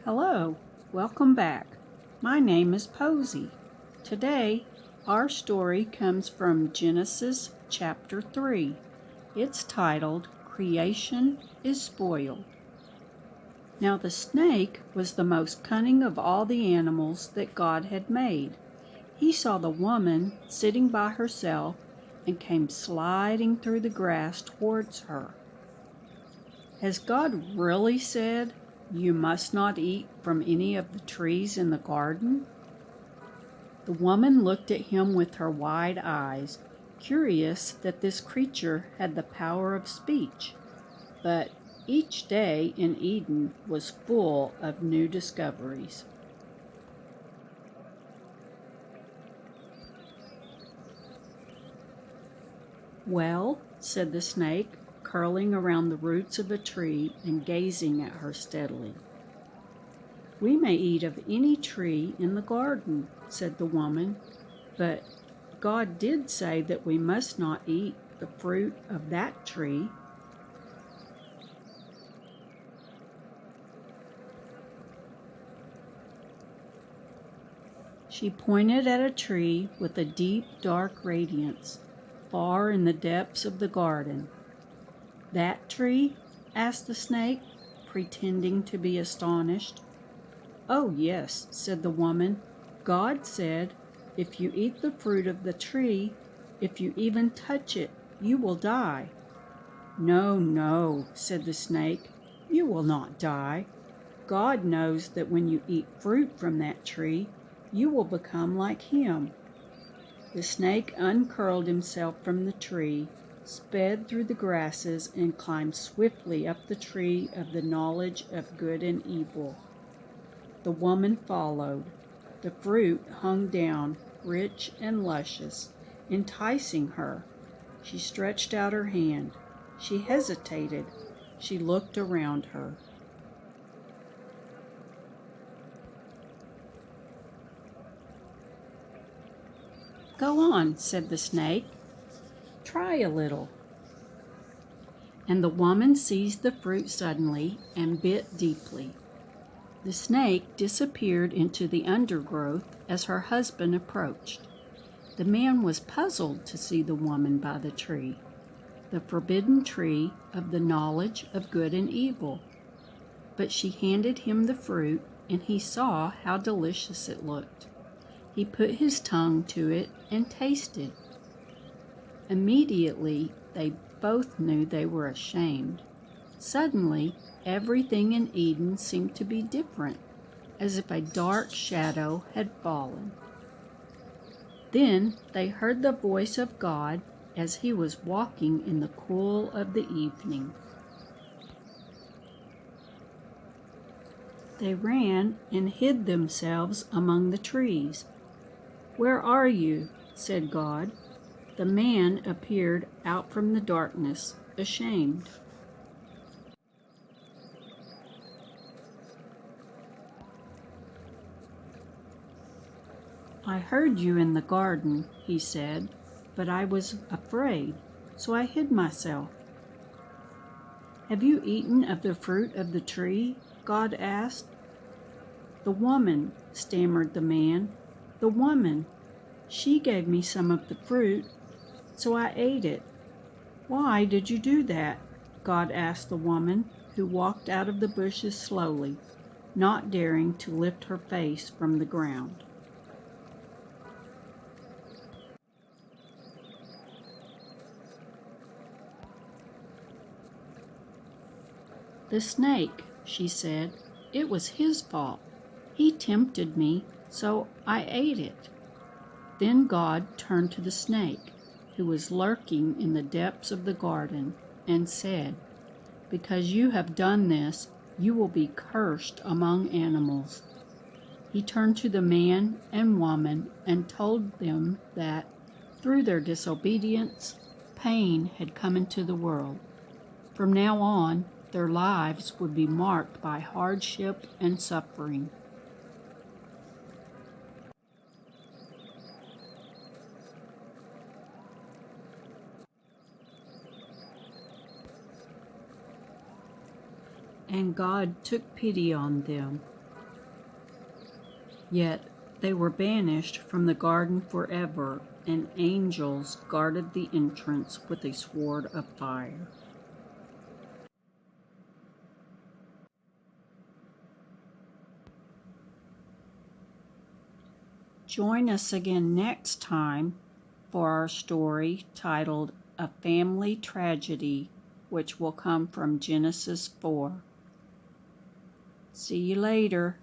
Hello, welcome back. My name is Posey. Today, our story comes from Genesis chapter 3. It's titled, Creation is Spoiled. Now the snake was the most cunning of all the animals that God had made. He saw the woman sitting by herself and came sliding through the grass towards her. Has God really said, "You must not eat from any of the trees in the garden"? The woman looked at him with her wide eyes, curious that this creature had the power of speech. But each day in Eden was full of new discoveries. "Well," said the snake, curling around the roots of a tree and gazing at her steadily. "We may eat of any tree in the garden," said the woman, "but God did say that we must not eat the fruit of that tree." She pointed at a tree with a deep, dark radiance, far in the depths of the garden. "That tree?" asked the snake, pretending to be astonished. "Oh, yes," said the woman. "God said, if you eat the fruit of the tree, if you even touch it, you will die." "No, no," said the snake, "you will not die. God knows that when you eat fruit from that tree, you will become like Him." The snake uncurled himself from the tree, sped through the grasses, and climbed swiftly up the tree of the knowledge of good and evil. The woman followed. The fruit hung down, rich and luscious, enticing her. She stretched out her hand. She hesitated. She looked around her. "Go on," said the snake. "Try a little." And the woman seized the fruit suddenly and bit deeply. The snake disappeared into the undergrowth as her husband approached. The man was puzzled to see the woman by the tree, the forbidden tree of the knowledge of good and evil. But she handed him the fruit, and he saw how delicious it looked. He put his tongue to it and tasted. Immediately, they both knew they were ashamed. Suddenly, everything in Eden seemed to be different, as if a dark shadow had fallen. Then they heard the voice of God as He was walking in the cool of the evening. They ran and hid themselves among the trees. "Where are you?" said God. The man appeared out from the darkness, ashamed. "I heard you in the garden," he said, "but I was afraid, so I hid myself." "Have you eaten of the fruit of the tree?" God asked. "The woman," stammered the man, "the woman. She gave me some of the fruit, so I ate it." "Why did you do that?" God asked the woman, who walked out of the bushes slowly, not daring to lift her face from the ground. "The snake," she said. "It was his fault. He tempted me, so I ate it." Then God turned to the snake, who was lurking in the depths of the garden, and said, "Because you have done this, you will be cursed among animals." He turned to the man and woman and told them that, through their disobedience, pain had come into the world. From now on, their lives would be marked by hardship and suffering. And God took pity on them. Yet they were banished from the garden forever, and angels guarded the entrance with a sword of fire. Join us again next time for our story titled A Family Tragedy, which will come from Genesis 4. See you later.